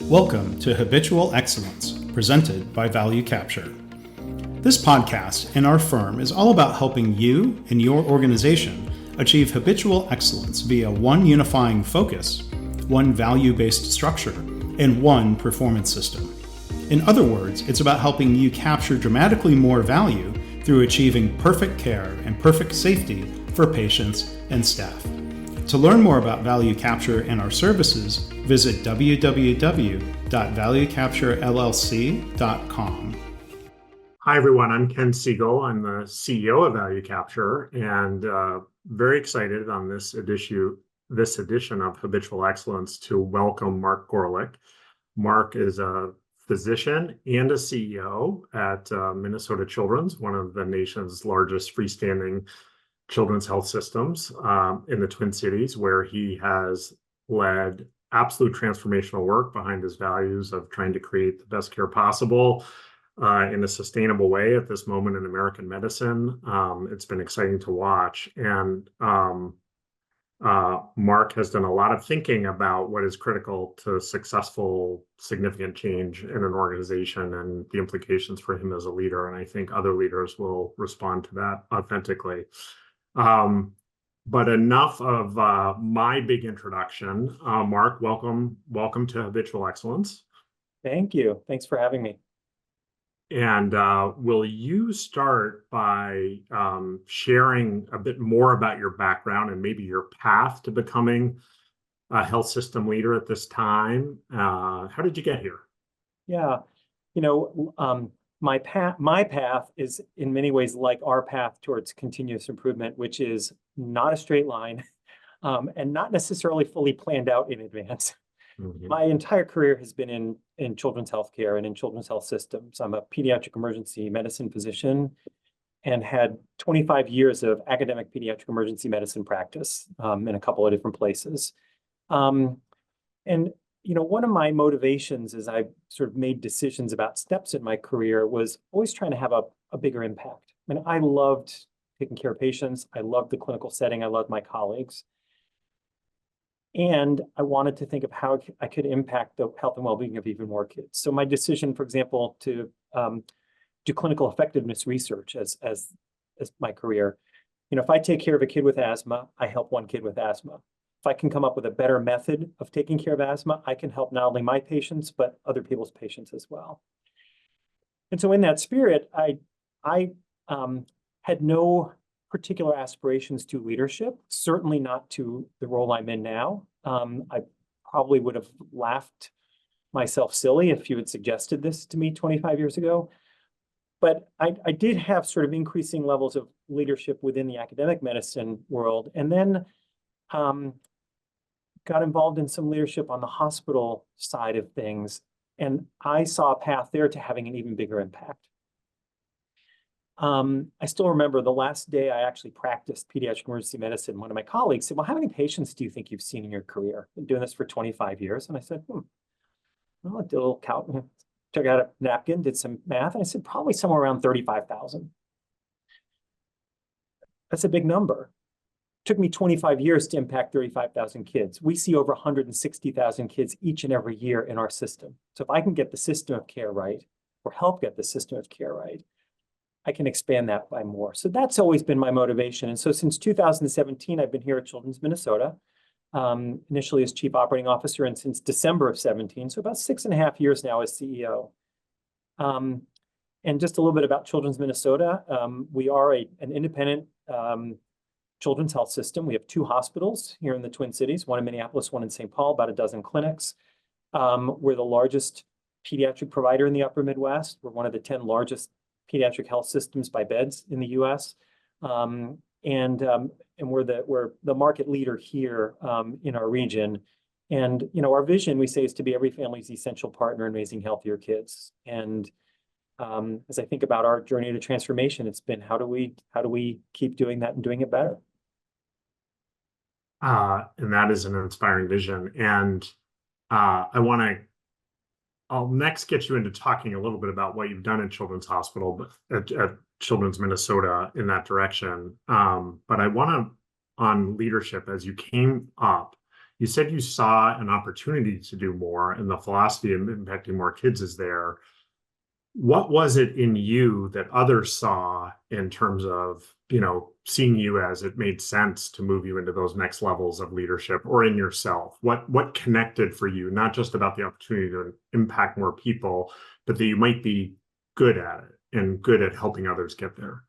Welcome to Habitual Excellence, presented by Value Capture. This podcast and our firm is all about helping you and your organization achieve habitual excellence via one unifying focus, one value-based structure, and one performance system. In other words, it's about helping you capture dramatically more value through achieving perfect care and perfect safety for patients and staff. To learn more about Value Capture and our services, visit www.valuecapturellc.com. Hi, everyone. I'm Ken Segel. I'm the CEO of Value Capture, and very excited on this edition of Habitual Excellence to welcome Marc Gorelick. Marc is a physician and a CEO at Minnesota Children's, one of the nation's largest freestanding children's health systems in the Twin Cities, where he has led absolute transformational work behind his values of trying to create the best care possible in a sustainable way at this moment in American medicine. It's been exciting to watch. And Marc has done a lot of thinking about what is critical to successful, significant change in an organization and the implications for him as a leader. And I think other leaders will respond to that authentically. But enough of my big introduction. Marc, welcome to Habitual Excellence. Thank you. Thanks for having me. And will you start by sharing a bit more about your background and maybe your path to becoming a health system leader at this time? How did you get here? Yeah, my path is in many ways like our path towards continuous improvement, which is not a straight line and not necessarily fully planned out in advance. Mm-hmm. My entire career has been in children's healthcare and in children's health systems. I'm a pediatric emergency medicine physician and had 25 years of academic pediatric emergency medicine practice in a couple of different places. One of my motivations as I sort of made decisions about steps in my career was always trying to have a bigger impact. I mean, I loved taking care of patients. I loved the clinical setting. I loved my colleagues. And I wanted to think of how I could impact the health and well-being of even more kids. So my decision, for example, to do clinical effectiveness research as my career, if I take care of a kid with asthma, I help one kid with asthma. If I can come up with a better method of taking care of asthma, I can help not only my patients, but other people's patients as well. And so in that spirit, I had no particular aspirations to leadership, certainly not to the role I'm in now. I probably would have laughed myself silly if you had suggested this to me 25 years ago. But I did have sort of increasing levels of leadership within the academic medicine world, and then got involved in some leadership on the hospital side of things. And I saw a path there to having an even bigger impact. I still remember the last day I actually practiced pediatric emergency medicine. One of my colleagues said, "Well, how many patients do you think you've seen in your career?" I've been doing this for 25 years. And I said, well, I did a little count, took out a napkin, did some math. And I said, probably somewhere around 35,000. That's a big number. It took me 25 years to impact 35,000 kids. We see over 160,000 kids each and every year in our system. So if I can get the system of care right, or help get the system of care right, I can expand that by more. So that's always been my motivation. And so since 2017, I've been here at Children's Minnesota, initially as Chief Operating Officer, and since December of 17, so about 6.5 years now as CEO. And just a little bit about Children's Minnesota. We are an independent children's health system. We have 2 hospitals here in the Twin Cities, one in Minneapolis, one in St. Paul, about a dozen clinics. We're the largest pediatric provider in the upper Midwest. We're one of the 10 largest pediatric health systems by beds in the U.S. And we're the market leader here in our region. And our vision, we say, is to be every family's essential partner in raising healthier kids. And as I think about our journey to transformation, it's been how do we keep doing that and doing it better? And that is an inspiring vision. And I'll next get you into talking a little bit about what you've done at Children's Hospital, but at Children's Minnesota in that direction. But I want to, on leadership, as you came up, You said you saw an opportunity to do more, and the philosophy of impacting more kids is there. What was it in you that others saw in terms of, seeing you as it made sense to move you into those next levels of leadership, or in yourself? What connected for you, not just about the opportunity to impact more people, but that you might be good at it and good at helping others get there?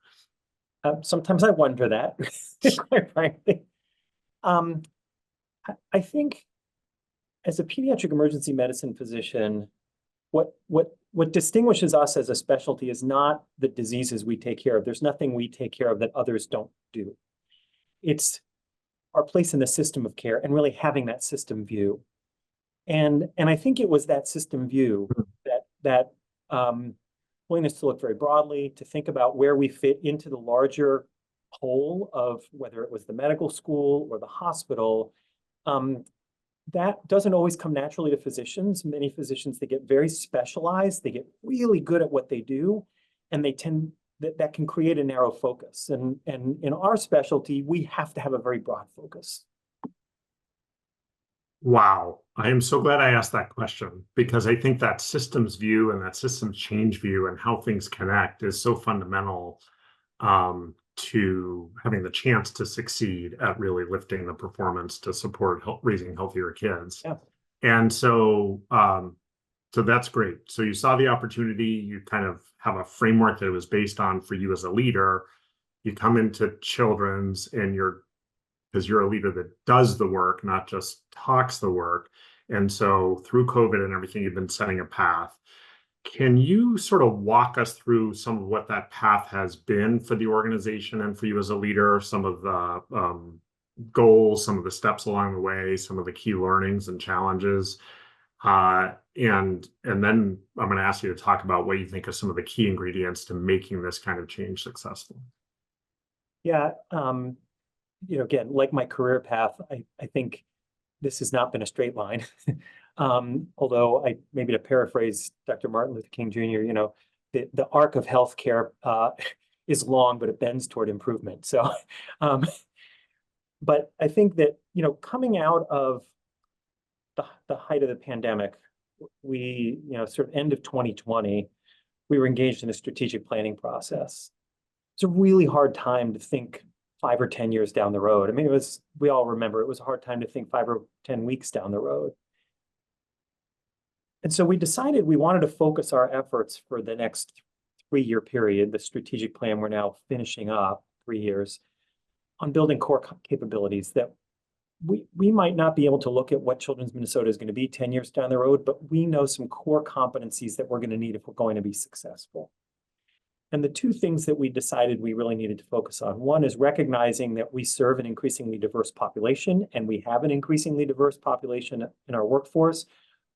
Sometimes I wonder that, quite frankly. I think as a pediatric emergency medicine physician, what distinguishes us as a specialty is not the diseases we take care of. There's nothing we take care of that others don't do. It's our place in the system of care and really having that system view. And I think it was that system view that willingness to look very broadly, to think about where we fit into the larger whole of whether it was the medical school or the hospital. That doesn't always come naturally to physicians. Many physicians, they get very specialized, they get really good at what they do, and they tend that can create a narrow focus. And in our specialty, we have to have a very broad focus. Wow. I am so glad I asked that question, because I think that systems view and that systems change view and how things connect is so fundamental to having the chance to succeed at really lifting the performance to support raising healthier kids. Yeah. And so that's great. So you saw the opportunity, you kind of have a framework that it was based on for you as a leader. You come into children's and because you're a leader that does the work, not just talks the work. And so through COVID and everything, you've been setting a path. Can you sort of walk us through some of what that path has been for the organization and for you as a leader, some of the goals, some of the steps along the way, some of the key learnings and challenges? And then I'm going to ask you to talk about what you think are some of the key ingredients to making this kind of change successful. Yeah. Again, like my career path, I think this has not been a straight line. Although maybe to paraphrase Dr. Martin Luther King Jr., the arc of healthcare is long, but it bends toward improvement. So, but I think that, coming out of the height of the pandemic, we, sort of end of 2020, we were engaged in a strategic planning process. It's a really hard time to think 5 or 10 years down the road. I mean, we all remember it was a hard time to think 5 or 10 weeks down the road. And so we decided we wanted to focus our efforts for the next 3-year period, the strategic plan we're now finishing up, 3 years, on building core capabilities that we might not be able to look at what Children's Minnesota is going to be 10 years down the road, but we know some core competencies that we're going to need if we're going to be successful. And the 2 things that we decided we really needed to focus on, one is recognizing that we serve an increasingly diverse population, and we have an increasingly diverse population in our workforce.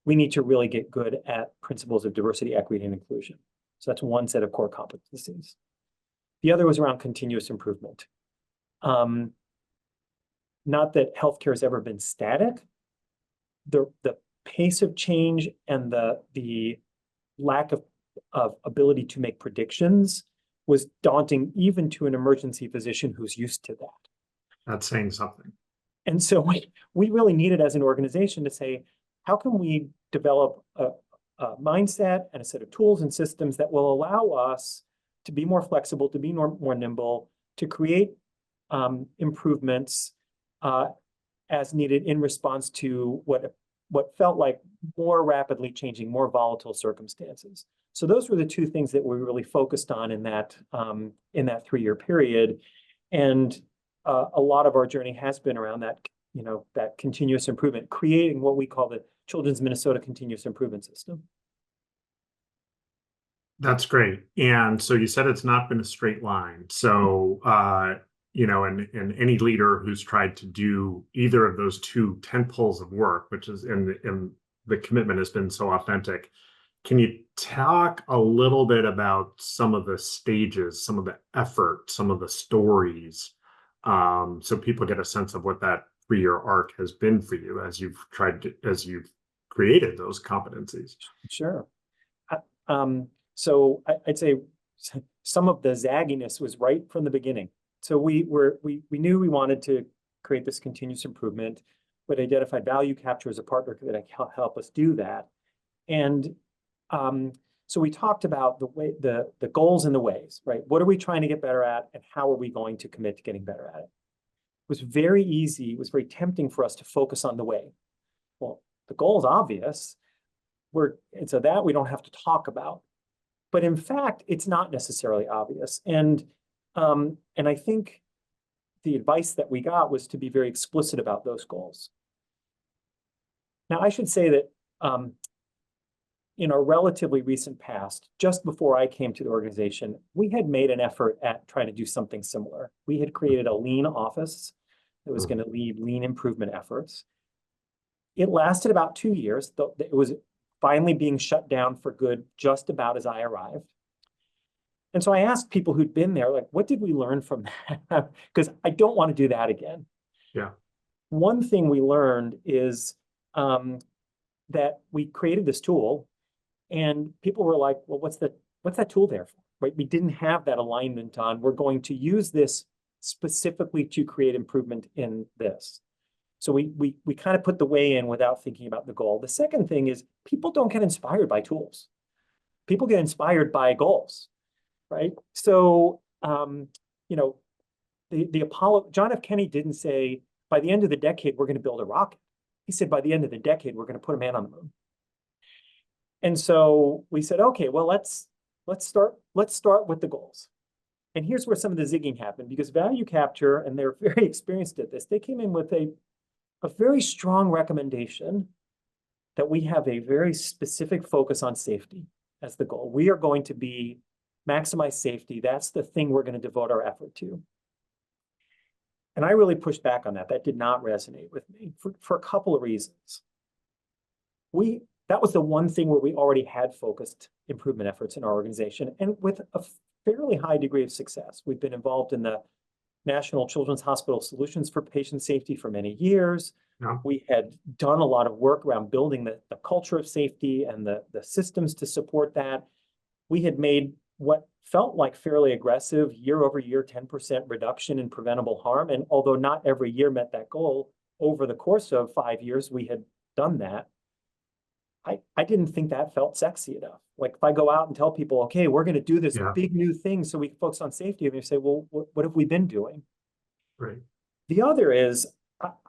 We need to really get good at principles of diversity, equity, and inclusion. So that's one set of core competencies. The other was around continuous improvement. Not that healthcare has ever been static. The pace of change and the lack of ability to make predictions was daunting even to an emergency physician who's used to that. That's saying something. And so we really needed as an organization to say, how can we develop a mindset and a set of tools and systems that will allow us to be more flexible, to be more nimble, to create improvements as needed in response to what felt like more rapidly changing, more volatile circumstances. So those were the 2 things that we really focused on in that 3-year period. And a lot of our journey has been around that, that continuous improvement, creating what we call the Children's Minnesota Continuous Improvement System. That's great. And so you said it's not been a straight line. So, and any leader who's tried to do either of those 2 tentpoles of work, which is, and the commitment has been so authentic. Can you talk a little bit about some of the stages, some of the effort, some of the stories, so people get a sense of what that 3-year arc has been for you as you've created those competencies? Sure. So I'd say some of the zagginess was right from the beginning. So we knew we wanted to create this continuous improvement. we'd identified value capture as a partner that can help us do that. And so we talked about the goals and the ways, right? What are we trying to get better at, and how are we going to commit to getting better at it? It was very easy. It was very tempting for us to focus on the way. Well, the goal is obvious. And so that we don't have to talk about. But in fact, it's not necessarily obvious. And I think the advice that we got was to be very explicit about those goals. Now, I should say that in our relatively recent past, just before I came to the organization, we had made an effort at trying to do something similar. We had created a lean office that was going to lead lean improvement efforts. It lasted about 2 years. It was finally being shut down for good just about as I arrived. And so I asked people who'd been there, like, what did we learn from that? Because I don't want to do that again. Yeah. One thing we learned is that we created this tool, and people were like, well, what's that tool there for? Right? We didn't have that alignment on, we're going to use this specifically to create improvement in this. So we kind of put the way in without thinking about the goal. The second thing is people don't get inspired by tools. People get inspired by goals, right? So, the Apollo, John F. Kennedy didn't say, by the end of the decade, we're going to build a rocket. He said, by the end of the decade, we're going to put a man on the moon. And so we said, okay, well, let's start with the goals. And here's where some of the zigging happened, because value capture, and they're very experienced at this, they came in with a very strong recommendation that we have a very specific focus on safety as the goal. We are going to maximize safety. That's the thing we're going to devote our effort to. And I really pushed back on that. That did not resonate with me for a couple of reasons. That was the one thing where we already had focused improvement efforts in our organization, and with a fairly high degree of success. We've been involved in the National Children's Hospital Solutions for Patient Safety for many years. Yeah. We had done a lot of work around building the culture of safety and the systems to support that. We had made what felt like fairly aggressive year-over-year 10% reduction in preventable harm. And although not every year met that goal, over the course of 5 years, we had done that. I didn't think that felt sexy enough. Like if I go out and tell people, okay, we're going to do this big new thing so we can focus on safety, and they say, well, what have we been doing? Right. The other is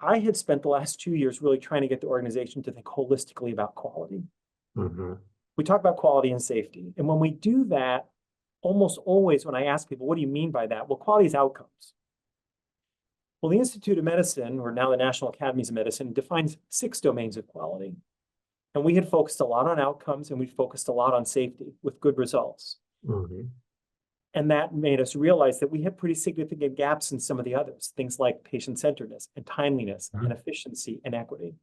I had spent the last 2 years really trying to get the organization to think holistically about quality. Mm-hmm. We talk about quality and safety. And when we do that, almost always when I ask people, what do you mean by that? Well, quality is outcomes. Well, the Institute of Medicine, or now the National Academies of Medicine, defines 6 domains of quality. And we had focused a lot on outcomes, and we focused a lot on safety with good results. Mm-hmm. And that made us realize that we had pretty significant gaps in some of the others, things like patient-centeredness and timeliness and efficiency and equity.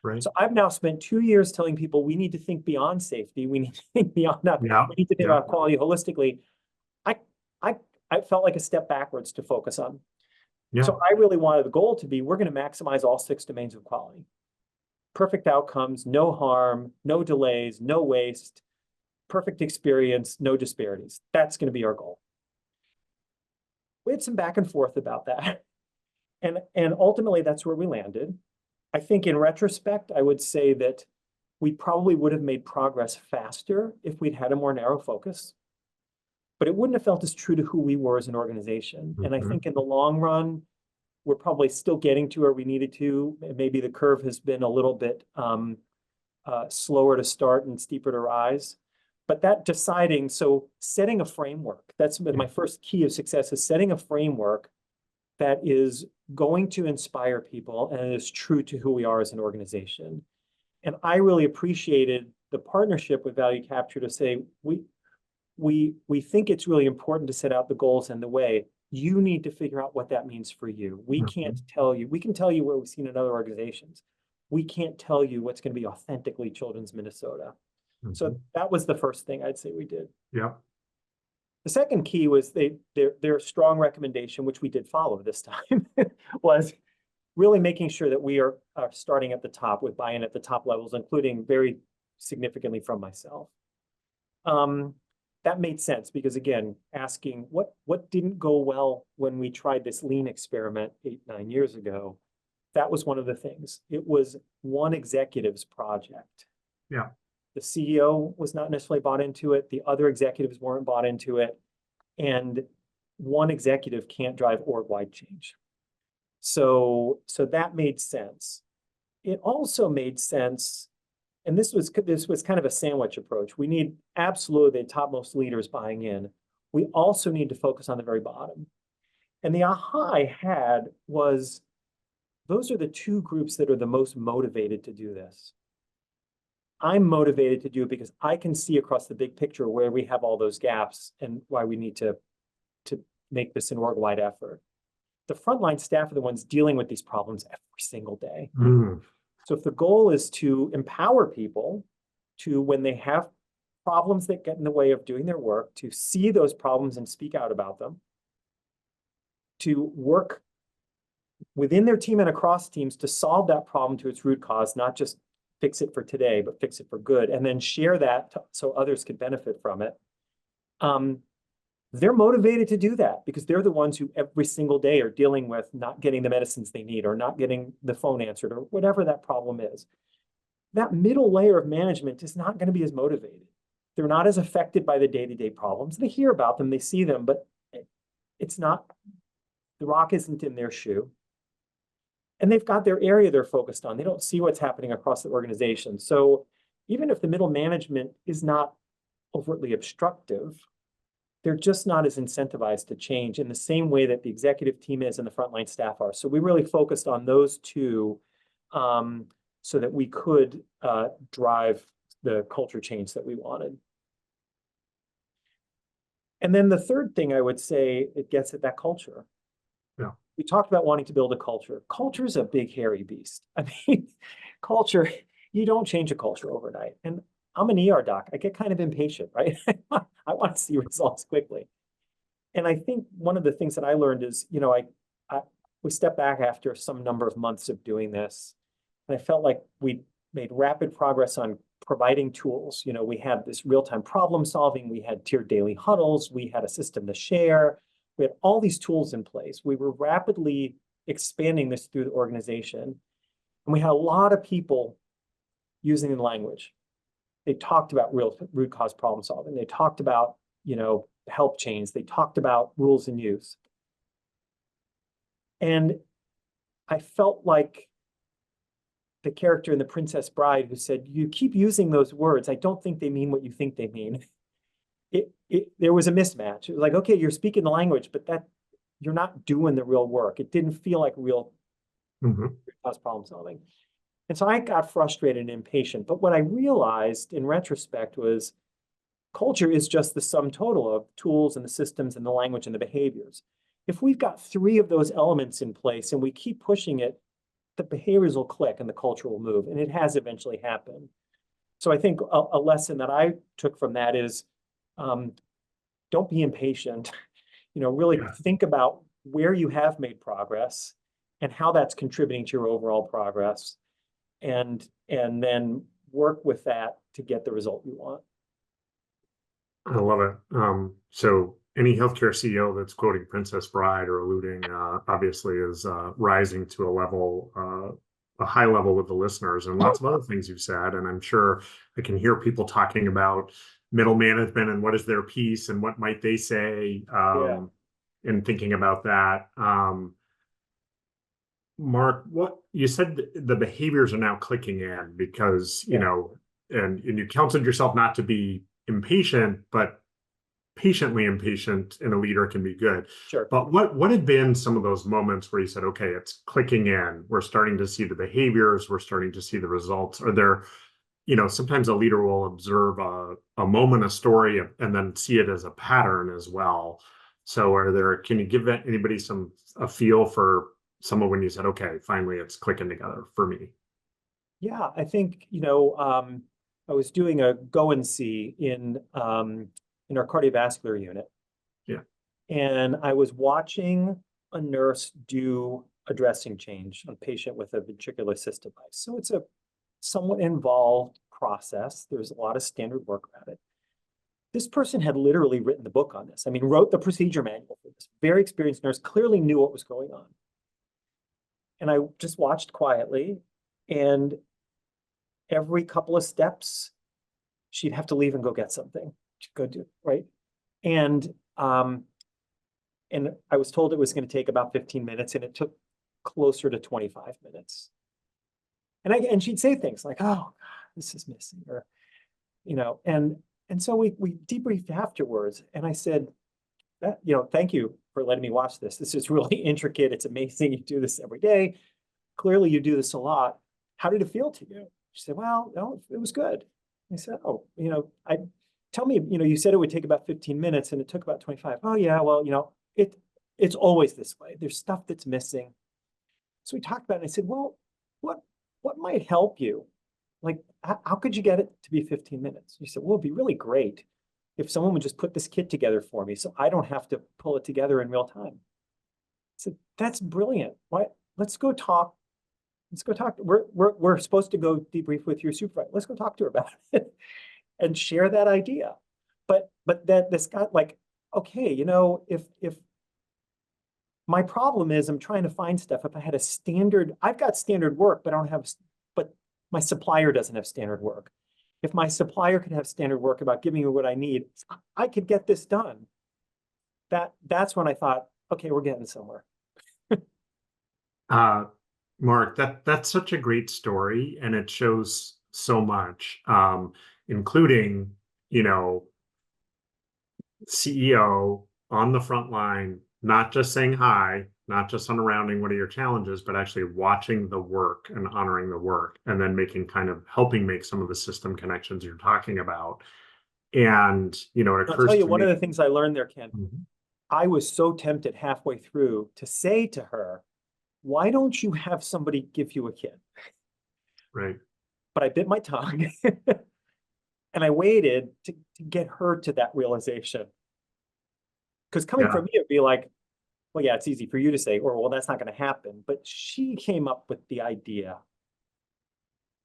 Right. So I've now spent 2 years telling people we need to think beyond safety. We need to think beyond that. Yeah. We need to think about quality holistically. I felt like a step backwards to focus on. Yeah. So I really wanted the goal to be, we're going to maximize all 6 domains of quality. Perfect outcomes, no harm, no delays, no waste, perfect experience, no disparities. That's going to be our goal. We had some back and forth about that. And ultimately, that's where we landed. I think in retrospect, I would say that we probably would have made progress faster if we'd had a more narrow focus. But it wouldn't have felt as true to who we were as an organization. Mm-hmm. And I think in the long run, we're probably still getting to where we needed to. Maybe the curve has been a little bit slower to start and steeper to rise. But that deciding, so setting a framework, that's been my first key of success, is setting a framework that is going to inspire people and is true to who we are as an organization. And I really appreciated the partnership with Value Capture to say, we think it's really important to set out the goals and the way. You need to figure out what that means for you. We can't tell you. We can tell you what we've seen in other organizations. We can't tell you what's going to be authentically Children's Minnesota. So that was the first thing I'd say we did. Yeah. The second key was their strong recommendation, which we did follow this time, was really making sure that we are starting at the top with buy-in at the top levels, including very significantly from myself. That made sense because, again, asking what didn't go well when we tried this lean experiment 8-9 years ago that was one of the things. It was one executive's project. Yeah. The CEO was not necessarily bought into it. The other executives weren't bought into it. And one executive can't drive org-wide change. So that made sense. It also made sense, and this was kind of a sandwich approach. We need absolutely the topmost leaders buying in. We also need to focus on the very bottom. And the aha I had was, those are the two groups that are the most motivated to do this. I'm motivated to do it because I can see across the big picture where we have all those gaps and why we need to make this an org-wide effort. The frontline staff are the ones dealing with these problems every single day. Mm. So if the goal is to empower people to, when they have problems that get in the way of doing their work, to see those problems and speak out about them, to work within their team and across teams to solve that problem to its root cause, not just fix it for today, but fix it for good, and then share that so others can benefit from it. They're motivated to do that because they're the ones who every single day are dealing with not getting the medicines they need or not getting the phone answered or whatever that problem is. That middle layer of management is not going to be as motivated. They're not as affected by the day-to-day problems. They hear about them, they see them, but it's not, the rock isn't in their shoe. And they've got their area they're focused on. They don't see what's happening across the organization. So even if the middle management is not overtly obstructive, they're just not as incentivized to change in the same way that the executive team is and the frontline staff are. So we really focused on those two so that we could drive the culture change that we wanted. And then the third thing I would say, it gets at that culture. Yeah. We talked about wanting to build a culture. Culture is a big, hairy beast. I mean, culture, you don't change a culture overnight. And I'm an ER doc. I get kind of impatient, right? I want to see results quickly. And I think one of the things that I learned is, you know, we stepped back after some number of months of doing this, and I felt like we made rapid progress on providing tools. You know, we had this real-time problem solving, we had tiered daily huddles, we had a system to share, we had all these tools in place. We were rapidly expanding this through the organization. And we had a lot of people using the language. They talked about real root cause problem solving. They talked about, you know, help chains. They talked about rules in use. And I felt like the character in The Princess Bride who said, you keep using those words. I don't think they mean what you think they mean. There was a mismatch. It was like, okay, you're speaking the language, but that you're not doing the real work. It didn't feel like real root cause problem solving. And so I got frustrated and impatient. But what I realized in retrospect was culture is just the sum total of tools and the systems and the language and the behaviors. If we've got three of those elements in place and we keep pushing it, the behaviors will click and the culture will move. And it has eventually happened. So I think a lesson that I took from that is don't be impatient. You know, really think about where you have made progress and how that's contributing to your overall progress. And then work with that to get the result you want. I love it. So any healthcare CEO that's quoting Princess Bride or alluding, obviously is rising to a high level with the listeners, and lots of other things you've said. And I'm sure I can hear people talking about middle management and what is their piece and what might they say in thinking about that. Mark, what you said, the behaviors are now clicking in because, you know, and you counseled yourself not to be impatient, but patiently impatient in a leader can be good. Sure. But what had been some of those moments where you said, okay, it's clicking in, we're starting to see the behaviors, we're starting to see the results? Are there, you know, sometimes a leader will observe a moment, a story, and then see it as a pattern as well. So can you give anybody a feel for someone when you said, okay, finally it's clicking together for me? Yeah, I think, you know, I was doing a go and see in our cardiovascular unit. Yeah. And I was watching a nurse do a dressing change on a patient with a ventricular assist device. So it's a somewhat involved process. There's a lot of standard work about it. This person had literally written the book on this. I mean, wrote the procedure manual for this. Very experienced nurse, clearly knew what was going on. And I just watched quietly, and every couple of steps, she'd have to leave and go get something. She'd go do, right? And I was told it was going to take about 15 minutes, and it took closer to 25 minutes. And she'd say things like, "Oh, God, this is missing," or, and so we debriefed afterwards, and I said, thank you for letting me watch this. This is really intricate. It's amazing. You do this every day. Clearly, you do this a lot. How did it feel to you? She said, "Well, no, it was good." I said, "Oh, tell me, you said it would take about 15 minutes and it took about 25. Oh yeah, well, it's always this way. There's stuff that's missing." So we talked about it, and I said, "Well, what might help you? Like, how could you get it to be 15 minutes?" She said, "Well, it'd be really great if someone would just put this kit together for me so I don't have to pull it together in real time." I said, "That's brilliant. Why? Let's go talk. Let's go talk. We're supposed to go debrief with your supervisor. Let's go talk to her about it and share that idea." But that this got like, okay, if my problem is I'm trying to find stuff. If I had a standard, I've got standard work, but I don't have, but my supplier doesn't have standard work. If my supplier could have standard work about giving me what I need, I could get this done. That's when I thought, okay, we're getting somewhere. Mark, that's such a great story, and it shows so much, including, CEO on the front line, not just saying hi, not just on rounding what are your challenges, but actually watching the work and honoring the work, and then helping make some of the system connections you're talking about. And, it I'll occurs tell you to one me. of the things I learned there, Ken. Mhm. I was so tempted halfway through to say to her, "Why don't you have somebody give you a kit?" Right. But I bit my tongue and I waited to get her to that realization. Because coming Yeah. from me, it'd be like, well, yeah, it's easy for you to say, or, well, that's not going to happen. But she came up with the idea.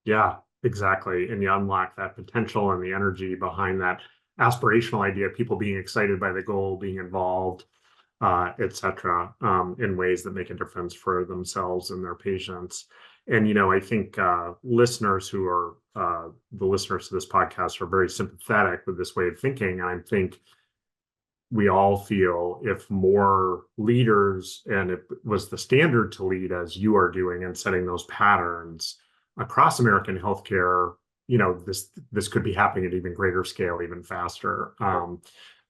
Yeah, exactly. And you unlock that potential and the energy behind that aspirational idea, people being excited by the goal, being involved, et cetera, in ways that make a difference for themselves and their patients. And, I think listeners who are the listeners to this podcast are very sympathetic with this way of thinking. And I think we all feel if more leaders, and it was the standard to lead as you are doing and setting those patterns across American healthcare, this could be happening at even greater scale, even faster.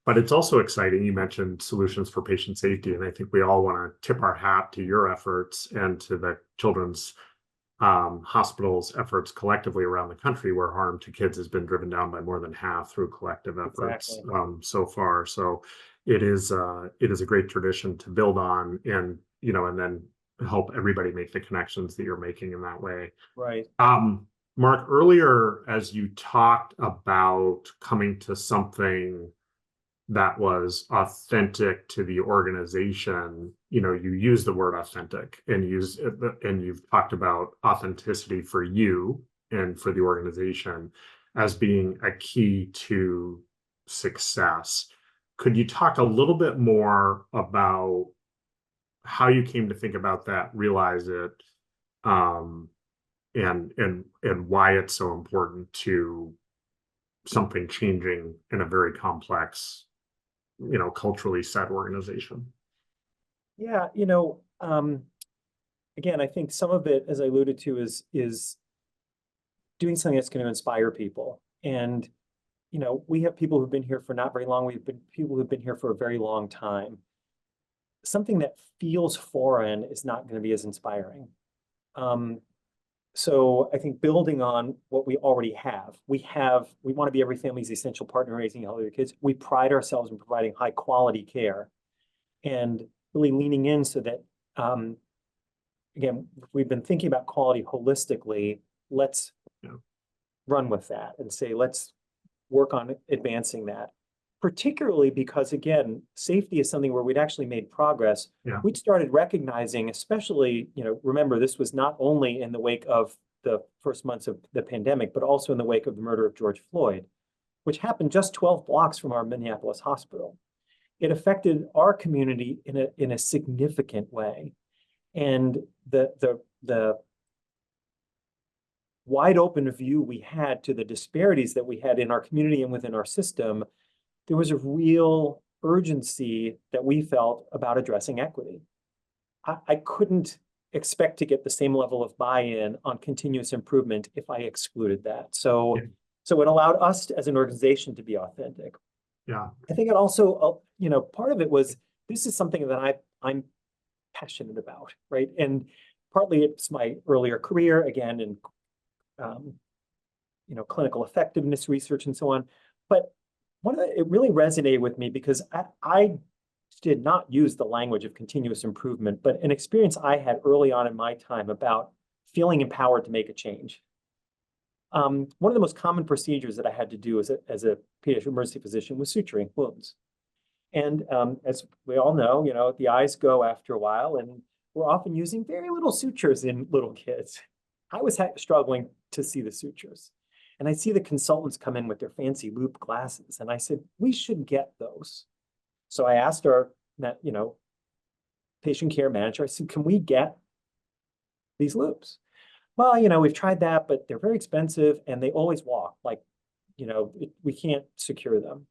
But it's also exciting. You mentioned solutions for patient safety, and I think we all want to tip our hat to your efforts and to the children's hospitals' efforts collectively around the country, where harm to kids has been driven down by more than half through collective efforts. Exactly. So far. So it is a great tradition to build on, and and then help everybody make the connections that you're making in that way. Right. Mark, earlier as you talked about coming to something that was authentic to the organization, you use the word authentic, and you've talked about authenticity for you and for the organization as being a key to success. Could you talk a little bit more about how you came to think about that, realize it, and why it's so important to something changing in a very complex, culturally set organization? Yeah, again, I think some of it, as I alluded to, is doing something that's going to inspire people. And we have people who've been here for not very long. We've been people who've been here for a very long time. Something that feels foreign is not going to be as inspiring. So I think building on what we already have, we want to be every family's essential partner raising healthier kids. We pride ourselves in providing high quality care and really leaning in so that, again, we've been thinking about quality holistically. Let's run with that and say, let's work on advancing that. Particularly because, again, safety is something where we'd actually made progress. Yeah. We'd started recognizing, especially, remember, this was not only in the wake of the first months of the pandemic, but also in the wake of the murder of George Floyd, which happened just 12 blocks from our Minneapolis hospital. It affected our community in a significant way. And the wide open view we had to the disparities that we had in our community and within our system, there was a real urgency that we felt about addressing equity. I couldn't expect to get the same level of buy-in on continuous improvement if I excluded that. So, Yeah. so it allowed us as an organization to be authentic. Yeah. I think it also, part of it was, this is something that I'm passionate about, right? And partly it's my earlier career, again, in clinical effectiveness research and so on. But it really resonated with me because I did not use the language of continuous improvement, but an experience I had early on in my time about feeling empowered to make a change. One of the most common procedures that I had to do as a pediatric emergency physician was suturing wounds. And as we all know, the eyes go after a while, and we're often using very little sutures in little kids. I was struggling to see the sutures. And I see the consultants come in with their fancy loop glasses. And I said, we should get those. So I asked our, patient care manager, I said, can we get these loops? Well, we've tried that, but they're very expensive and they always walk. We can't secure them.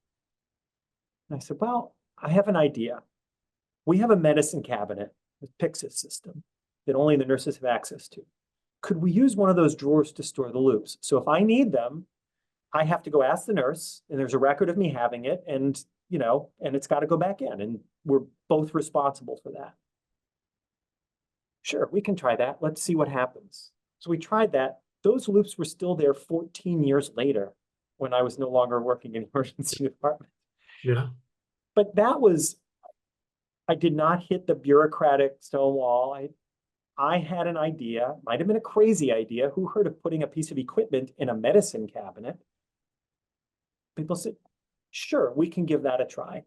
And I said, well, I have an idea. We have a medicine cabinet, a Pyxis system, that only the nurses have access to. Could we use one of those drawers to store the loops? So if I need them, I have to go ask the nurse, and there's a record of me having it, and it's got to go back in, and we're both responsible for that. Sure, we can try that. Let's see what happens. So we tried that. Those loops were still there 14 years later when I was no longer working in the emergency department. Yeah. But I did not hit the bureaucratic stone wall. I had an idea, might have been a crazy idea. Who heard of putting a piece of equipment in a medicine cabinet? People said, sure, we can give that a try.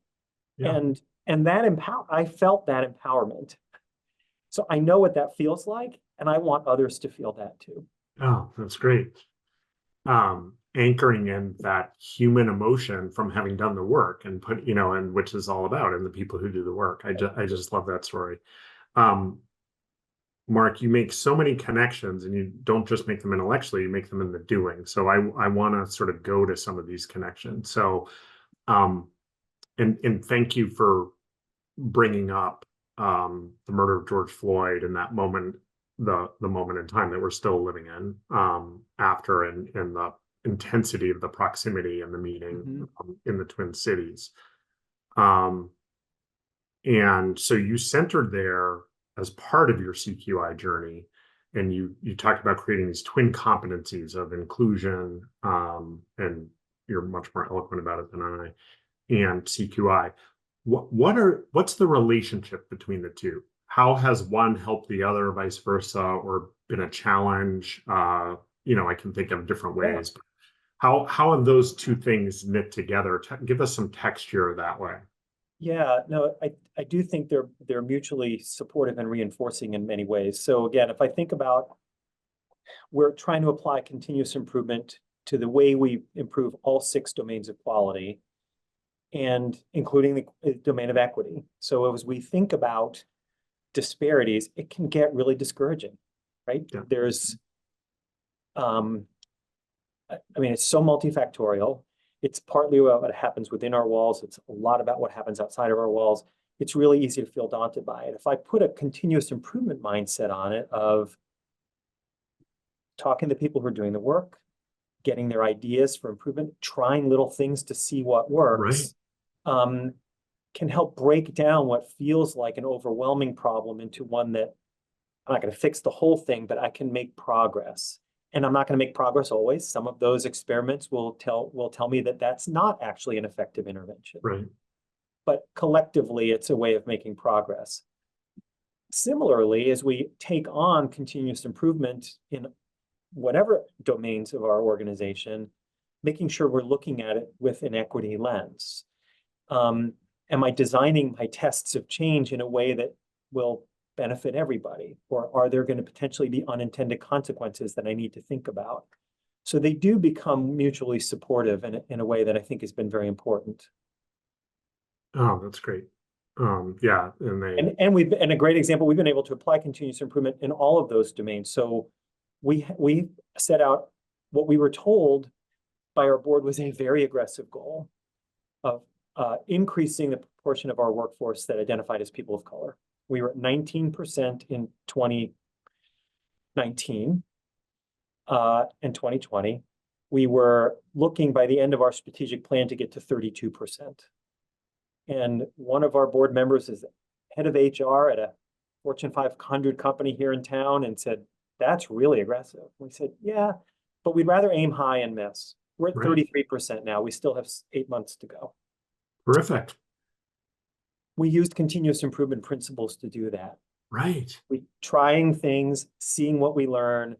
Yeah. And I felt that empowerment. So I know what that feels like, and I want others to feel that too. Oh, that's great. Anchoring in that human emotion from having done the work and and which is all about, and the people who do the work. I just love that story. Mark, you make so many connections, and you don't just make them intellectually, you make them in the doing. So I want to sort of go to some of these connections. So, and thank you for bringing up the murder of George Floyd and that moment, the moment in time that we're still living in after, and the intensity of the proximity and the meeting in the Twin Cities. And so you centered there as part of your CQI journey, and you talked about creating these twin competencies of inclusion, and you're much more eloquent about it than I, and CQI. What's the relationship between the two? How has one helped the other, vice versa, or been a challenge? I can think of different ways. But how have those two things knit together? Give us some texture that way. Yeah, no, I do think they're mutually supportive and reinforcing in many ways. So again, if I think about, we're trying to apply continuous improvement to the way we improve all 6 domains of quality, and including the domain of equity. So as we think about disparities, it can get really discouraging, right? Yeah. There's, it's so multifactorial. It's partly about what happens within our walls. It's a lot about what happens outside of our walls. It's really easy to feel daunted by it. If I put a continuous improvement mindset on it, of talking to people who are doing the work, getting their ideas for improvement, trying little things to see what works, can help break down what feels like an overwhelming problem into one that I'm not going to fix the whole thing, but I can make progress. And I'm not going to make progress always. Some of those experiments will tell me that that's not actually an effective intervention. Right. But collectively, it's a way of making progress. Similarly, as we take on continuous improvement in whatever domains of our organization, making sure we're looking at it with an equity lens. Am I designing my tests of change in a way that will benefit everybody? Or are there going to potentially be unintended consequences that I need to think about? So they do become mutually supportive in a way that I think has been very important. Oh, that's great. Yeah, and they And a great example, we've been able to apply continuous improvement in all of those domains. So we set out what we were told by our board was a very aggressive goal of increasing the proportion of our workforce that identified as people of color. We were at 19% in 2019 and 2020. We were looking by the end of our strategic plan to get to 32%. And one of our board members is head of HR at a Fortune 500 company here in town and said, that's really aggressive. We said, yeah, but we'd rather aim high and miss. We're at 33% now. We still have 8 months to go. Terrific. We used continuous improvement principles to do that. Right. We trying things, seeing what we learn,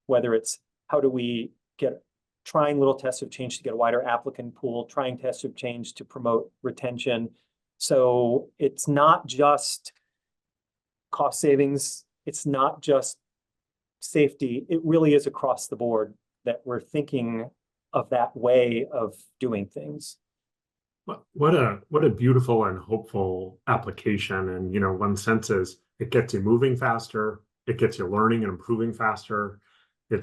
whether it's how do we get trying little tests of change to get a wider applicant pool, trying tests of change to promote retention. So it's not just cost savings. It's not just safety. It really is across the board that we're thinking of that way of doing things. What a beautiful and hopeful application. And, you know, one sense is it gets you moving faster, it gets you learning and improving faster.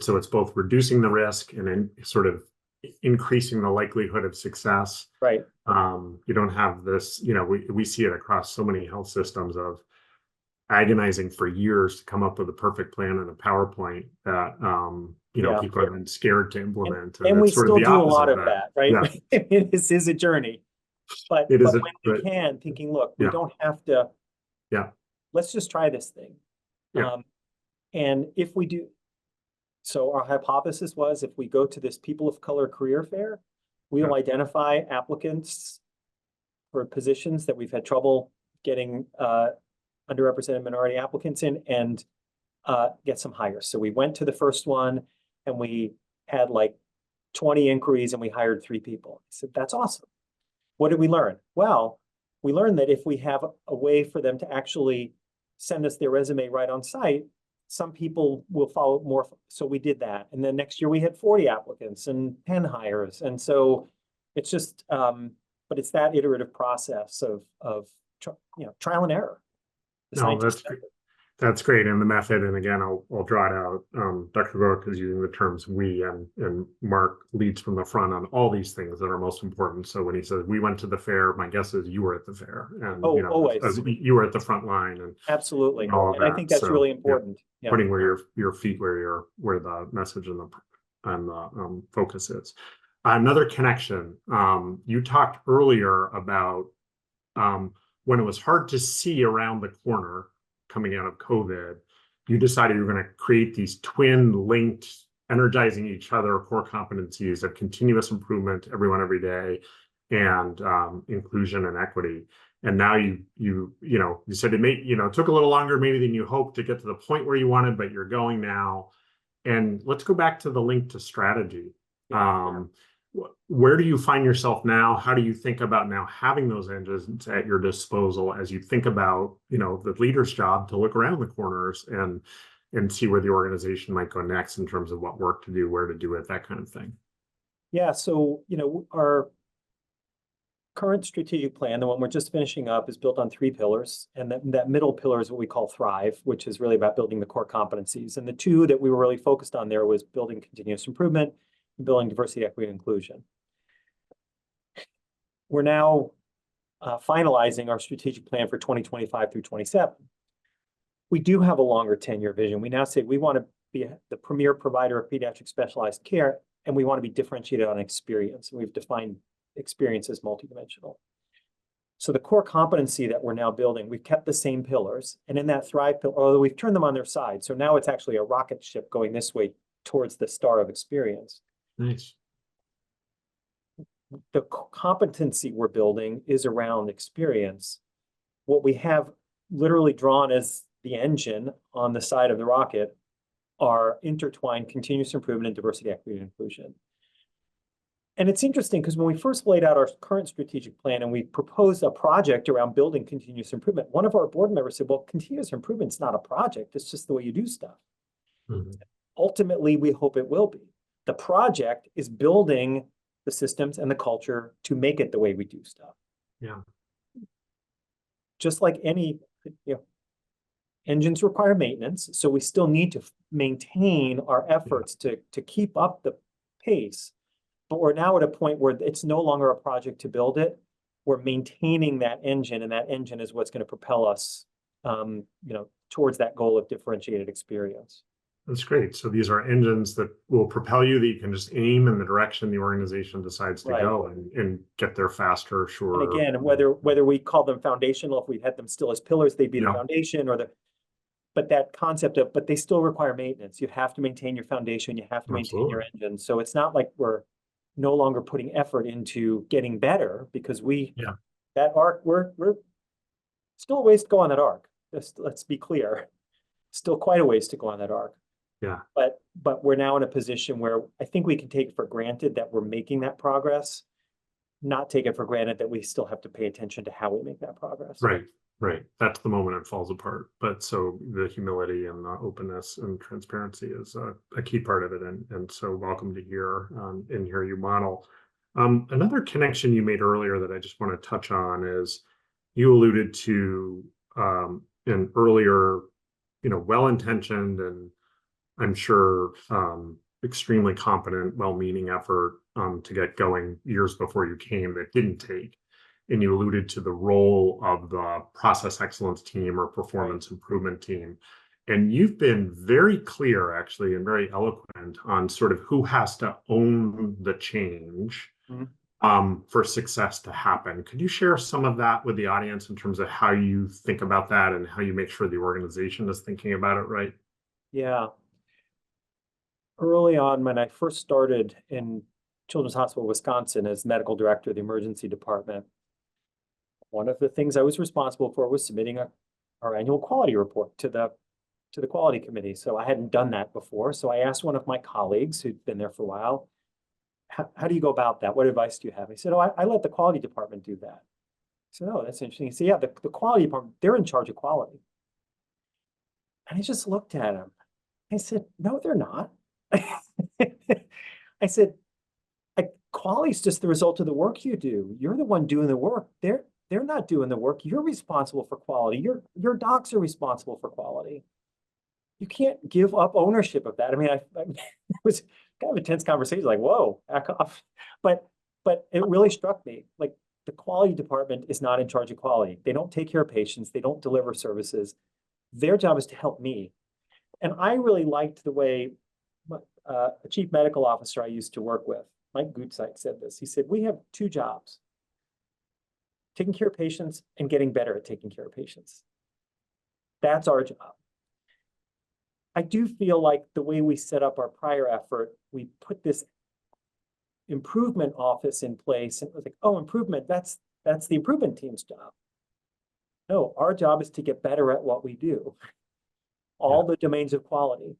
So it's both reducing the risk and then sort of increasing the likelihood of success. Right. You don't have this, you know, we see it across so many health systems of agonizing for years to come up with a perfect plan and a PowerPoint that, you know, people have been scared to implement. And we sort still of the do a opposite lot of that. that, right? Yeah. This is a journey. But It is when we can, thinking, look, we don't have to, let's just try this thing. And if we do, so our hypothesis was if we go to this People of Color career fair, we will identify applicants for positions that we've had trouble getting underrepresented minority applicants in and get some hires. So we went to the first one and we had like 20 inquiries and we hired 3 people. I said, that's awesome. What did we learn? Well, we learned that if we have a way for them to actually send us their resume right on site, some people will follow more. So we did that. And then next year we had 40 applicants and 10 hires. And so it's just, but it's that iterative process of trial and error. No, that's great. And the method, and again, I'll draw it out. Dr. Gorelick is using the terms we, and Mark leads from the front on all these things that are most important. So when he says we went to the fair, my guess is you were at the fair, and you know, always you were at the front line, and absolutely, and I think that's really important. Yeah. Putting where your feet, where the message and the focus is. Another connection. You talked earlier about when it was hard to see around the corner coming out of COVID, you decided you were going to create these twin linked, energizing each other core competencies of continuous improvement, everyone every day, and inclusion and equity. And now you said it took a little longer maybe than you hoped to get to the point where you wanted, but you're going now. And let's go back to the link to strategy. Where do you find yourself now? How do you think about now having those engines at your disposal as you think about, the leader's job to look around the corners and see where the organization might go next in terms of what work to do, where to do it, that kind of thing? Yeah. So, our current strategic plan, the one we're just finishing up, is built on 3 pillars. And that middle pillar is what we call Thrive, which is really about building the core competencies. And the 2 that we were really focused on there was building continuous improvement and building diversity, equity, and inclusion. We're now finalizing our strategic plan for 2025 through 27. We do have a longer 10-year vision. We now say we want to be the premier provider of pediatric specialized care, and we want to be differentiated on experience. And we've defined experience as multidimensional. So the core competency that we're now building, we've kept the same pillars. And in that Thrive pillar, although we've turned them on their side, so now it's actually a rocket ship going this way towards the star of experience. Nice. The competency we're building is around experience. What we have literally drawn as the engine on the side of the rocket are intertwined continuous improvement and diversity, equity, and inclusion. And it's interesting because when we first laid out our current strategic plan and we proposed a project around building continuous improvement, one of our board members said, well, continuous improvement is not a project. It's just the way you do stuff. Mm-hmm. Ultimately, we hope it will be. The project is building the systems and the culture to make it the way we do stuff. Yeah. just like any, engines require maintenance, so we still need to maintain our efforts to keep up the pace. But we're now at a point where it's no longer a project to build it. We're maintaining that engine, and that engine is what's going to propel us, towards that goal of differentiated experience. That's great. So these are engines that will propel you, that you can just aim in the direction the organization decides to go and get there faster, sure. And again, whether we call them foundational, if we had them still as pillars, they'd be the foundation, but that concept of, but they still require maintenance. You have to maintain your foundation, you have to maintain your engine. So it's not like we're no longer putting effort into getting better, because that arc, we're still a ways to go on that arc. Let's be clear. Still quite a ways to go on that arc. Yeah. But we're now in a position where I think we can take for granted that we're making that progress, not take it for granted that we still have to pay attention to how we make that progress. Right. That's the moment it falls apart. But so the humility and the openness and transparency is a key part of it. And so welcome to hear and hear you model. Another connection you made earlier that I just want to touch on is you alluded to an earlier, well-intentioned and I'm sure extremely competent, well-meaning effort to get going years before you came that didn't take. And you alluded to the role of the process excellence team or performance improvement team. And you've been very clear, actually, and very eloquent on sort of who has to own the change for success to happen. Could you share some of that with the audience in terms of how you think about that and how you make sure the organization is thinking about it right? Yeah. Early on, when I first started in Children's Hospital, Wisconsin, as medical director of the emergency department, one of the things I was responsible for was submitting our annual quality report to the quality committee. So I hadn't done that before. So I asked one of my colleagues who'd been there for a while, how do you go about that? What advice do you have? He said, I let the quality department do that. I said, oh, that's interesting. He said, yeah, the quality department, they're in charge of quality. And I just looked at him. I said, no, they're not. I said, quality is just the result of the work you do. You're the one doing the work. They're not doing the work. You're responsible for quality. Your docs are responsible for quality. You can't give up ownership of that. I mean, it was kind of a tense conversation, like, whoa, back off. But it really struck me, like, the quality department is not in charge of quality. They don't take care of patients. They don't deliver services. Their job is to help me. And I really liked the way a chief medical officer I used to work with, Mike Gutzeit, said this. He said, we have two jobs: taking care of patients and getting better at taking care of patients. That's our job. I do feel like the way we set up our prior effort, we put this improvement office in place, and it was like, oh, improvement, that's the improvement team's job. No, our job is to get better at what we do. All the domains of quality.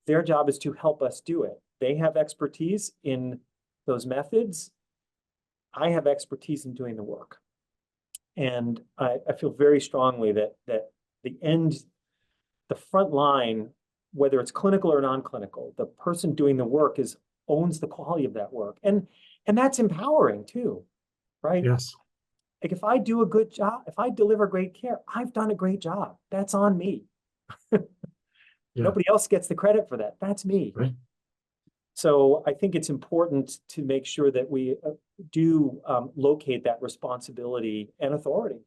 Their job is to help us do it. They have expertise in those methods. I have expertise in doing the work. And I feel very strongly that the front line, whether it's clinical or non-clinical, the person doing the work owns the quality of that work. And that's empowering too, right? Yes. Like, if I do a good job, if I deliver great care, I've done a great job. That's on me. Nobody else gets the credit for that. That's me. Right. So I think it's important to make sure that we do locate that responsibility and authority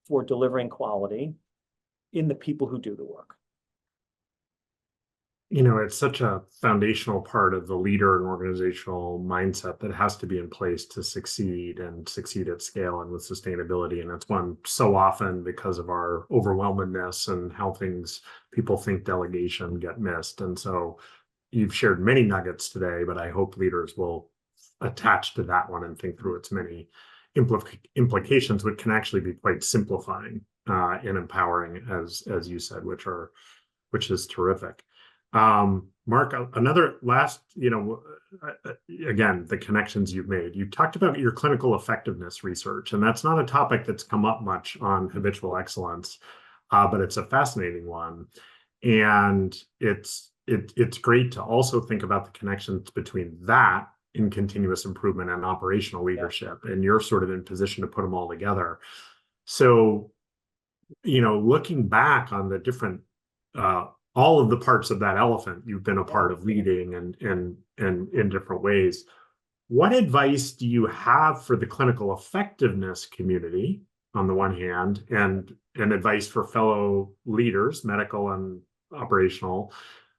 for delivering quality in the people who do the work. It's such a foundational part of the leader and organizational mindset that has to be in place to succeed and succeed at scale and with sustainability. And it's one so often, because of our overwhelmedness and how people think delegation, get missed. And so you've shared many nuggets today, but I hope leaders will attach to that one and think through its many implications, which can actually be quite simplifying and empowering, as you said, which is terrific. Marc, another last, again, the connections you've made. You talked about your clinical effectiveness research, and that's not a topic that's come up much on habitual excellence, but it's a fascinating one. And it's great to also think about the connections between that in continuous improvement and operational leadership. And you're sort of in position to put them all together. So looking back on the different, all of the parts of that elephant you've been a part of leading and in different ways, what advice do you have for the clinical effectiveness community on the one hand, and advice for fellow leaders, medical and operational,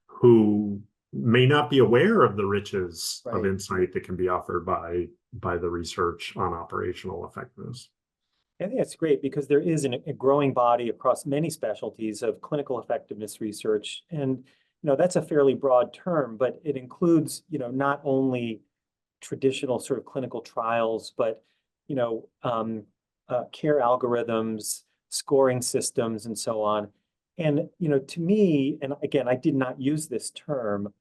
who may not be aware of the riches of insight that can be offered by the research on operational effectiveness? I think that's great because there is a growing body across many specialties of clinical effectiveness research. And, that's a fairly broad term, but it includes, not only traditional sort of clinical trials, but, care algorithms, scoring systems, and so on. And, to me, and again, I did not use this term,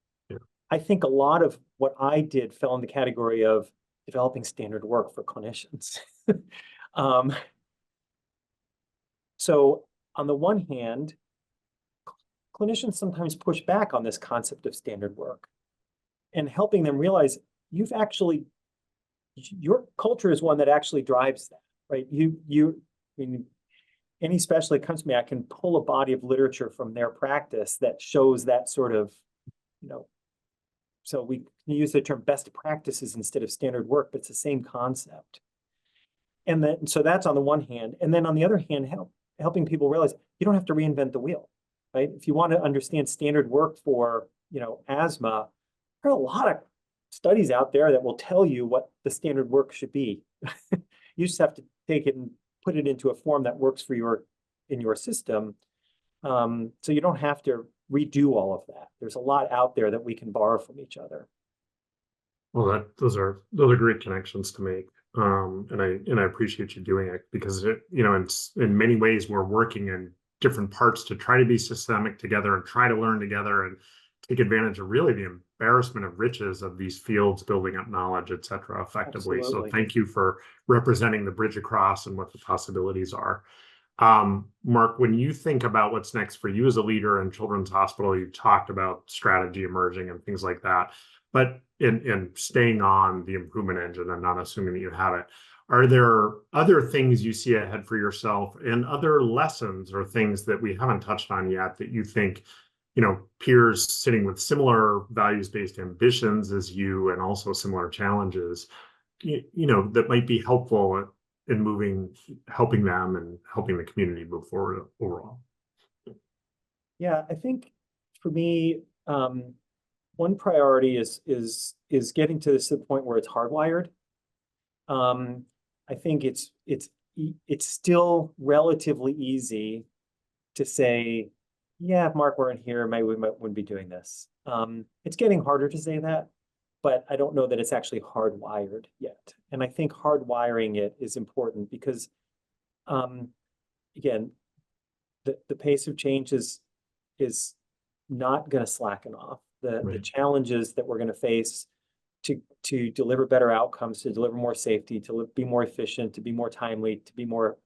I think a lot of what I did fell in the category of developing standard work for clinicians. So on the one hand, clinicians sometimes push back on this concept of standard work and helping them realize your culture is one that actually drives that, right? Any specialist comes to me, I can pull a body of literature from their practice that shows that sort of, so we can use the term best practices instead of standard work, but it's the same concept. And then, so that's on the one hand. And then on the other hand, helping people realize you don't have to reinvent the wheel, right? If you want to understand standard work for, asthma, there are a lot of studies out there that will tell you what the standard work should be. You just have to take it and put it into a form that works for in your system. So you don't have to redo all of that. There's a lot out there that we can borrow from each other. Well, those are great connections to make. And I appreciate you doing it because in many ways we're working in different parts to try to be systemic together and try to learn together and take advantage of really the embarrassment of riches of these fields, building up knowledge, et cetera, effectively. Absolutely. So thank you for representing the bridge across and what the possibilities are. Marc, when you think about what's next for you as a leader in Children's Hospital, you talked about strategy emerging and things like that. But in staying on the improvement engine and not assuming that you have it, are there other things you see ahead for yourself and other lessons or things that we haven't touched on yet that you think, peers sitting with similar values-based ambitions as you and also similar challenges, that might be helpful in helping them and helping the community move forward overall? Yeah, I think for me, one priority is getting to this point where it's hardwired. I think it's still relatively easy to say, yeah, if Marc weren't here, maybe we wouldn't be doing this. It's getting harder to say that, but I don't know that it's actually hardwired yet. And I think hardwiring it is important because, again, the pace of change is not going to slacken off. The challenges that we're going to face to deliver better outcomes, to deliver more safety, to be more efficient, to be more timely, to be more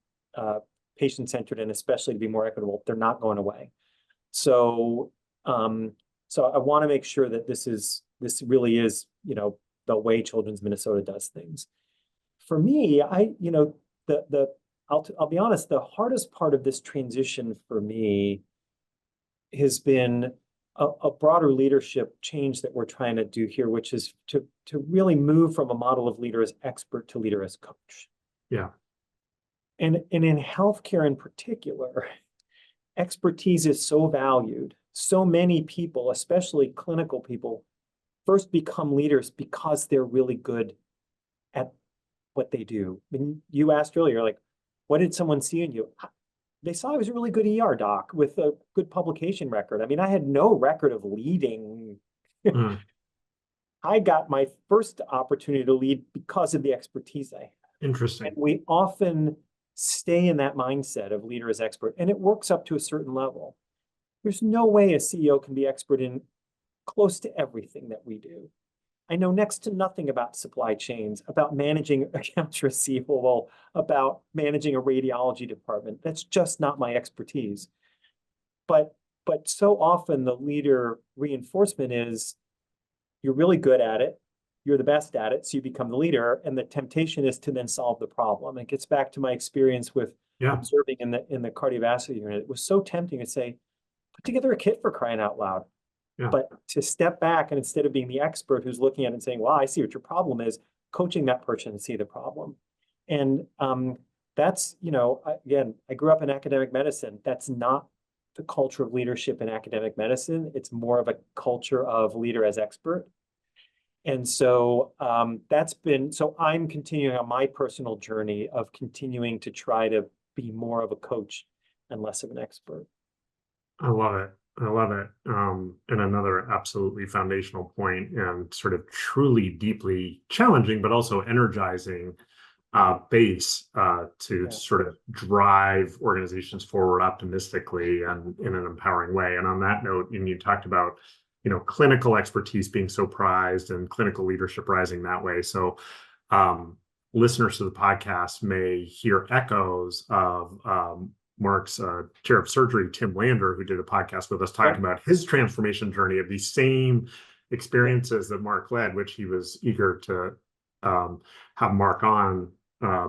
patient-centered, and especially to be more equitable, they're not going away. So I want to make sure that this really is, the way Children's Minnesota does things. For me, I'll be honest, the hardest part of this transition for me has been a broader leadership change that we're trying to do here, which is to really move from a model of leader as expert to leader as coach. Yeah. And in healthcare in particular, expertise is so valued. So many people, especially clinical people, first become leaders because they're really good at what they do. And you asked earlier, like, what did someone see in you? They saw I was a really good ER doc with a good publication record. I mean, I had no record of leading. I got my first opportunity to lead because of the expertise I had. Interesting. And we often stay in that mindset of leader as expert, and it works up to a certain level. There's no way a CEO can be expert in close to everything that we do. I know next to nothing about supply chains, about managing accounts receivable, about managing a radiology department. That's just not my expertise. But so often the leader reinforcement is you're really good at it, you're the best at it, so you become the leader, and the temptation is to then solve the problem. It gets back to my experience with observing in the cardiovascular unit, it was so tempting to say, put together a kit for crying out loud. Yeah. But to step back and instead of being the expert who's looking at it and saying, well, I see what your problem is, coaching that person to see the problem. And that's, again, I grew up in academic medicine. That's not the culture of leadership in academic medicine. It's more of a culture of leader as expert. And so I'm continuing on my personal journey of continuing to try to be more of a coach and less of an expert. I love it. And another absolutely foundational point and sort of truly deeply challenging, but also energizing base to sort of drive organizations forward optimistically and in an empowering way. And on that note, and you talked about, clinical expertise being so prized and clinical leadership rising that way. So listeners to the podcast may hear echoes of Marc's chair of surgery, Tim Lander, who did a podcast with us talking about his transformation journey of these same experiences that Marc led, which he was eager to have Marc on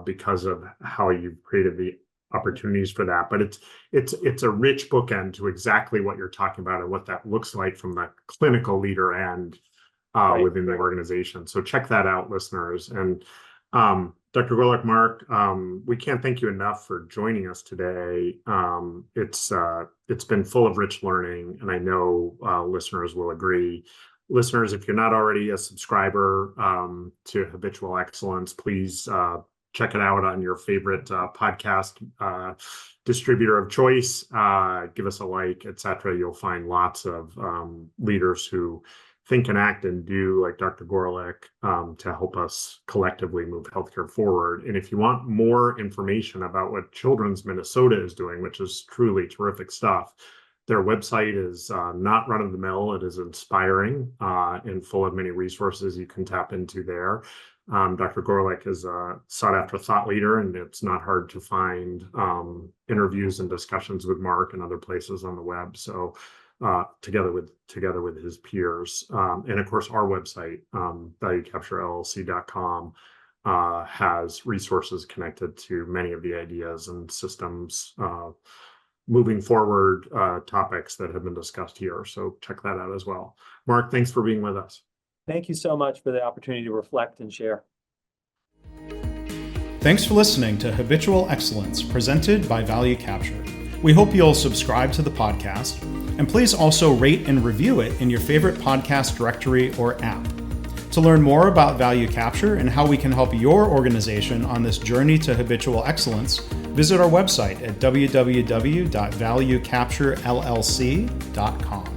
because of how you've created the opportunities for that. But it's a rich bookend to exactly what you're talking about and what that looks like from the clinical leader end within the organization. So check that out, listeners. And Dr. Gorelick, Marc, we can't thank you enough for joining us today. It's been full of rich learning, and I know listeners will agree. Listeners, if you're not already a subscriber to Habitual Excellence, please check it out on your favorite podcast distributor of choice. Give us a like, etc. You'll find lots of leaders who think and act and do, like Dr. Gorelick, to help us collectively move healthcare forward. And if you want more information about what Children's Minnesota is doing, which is truly terrific stuff, their website is not run-of-the-mill. It is inspiring and full of many resources you can tap into there. Dr. Gorelick is a sought-after thought leader, and it's not hard to find interviews and discussions with Marc and other places on the web. So together with his peers, and of course our website, valuecapturellc.com, has resources connected to many of the ideas and systems moving forward topics that have been discussed here. So check that out as well. Marc, thanks for being with us. Thank you so much for the opportunity to reflect and share. Thanks for listening to Habitual Excellence, presented by Value Capture. We hope you'll subscribe to the podcast, and please also rate and review it in your favorite podcast directory or app. To learn more about Value Capture and how we can help your organization on this journey to habitual excellence, visit our website at www.valuecapturellc.com.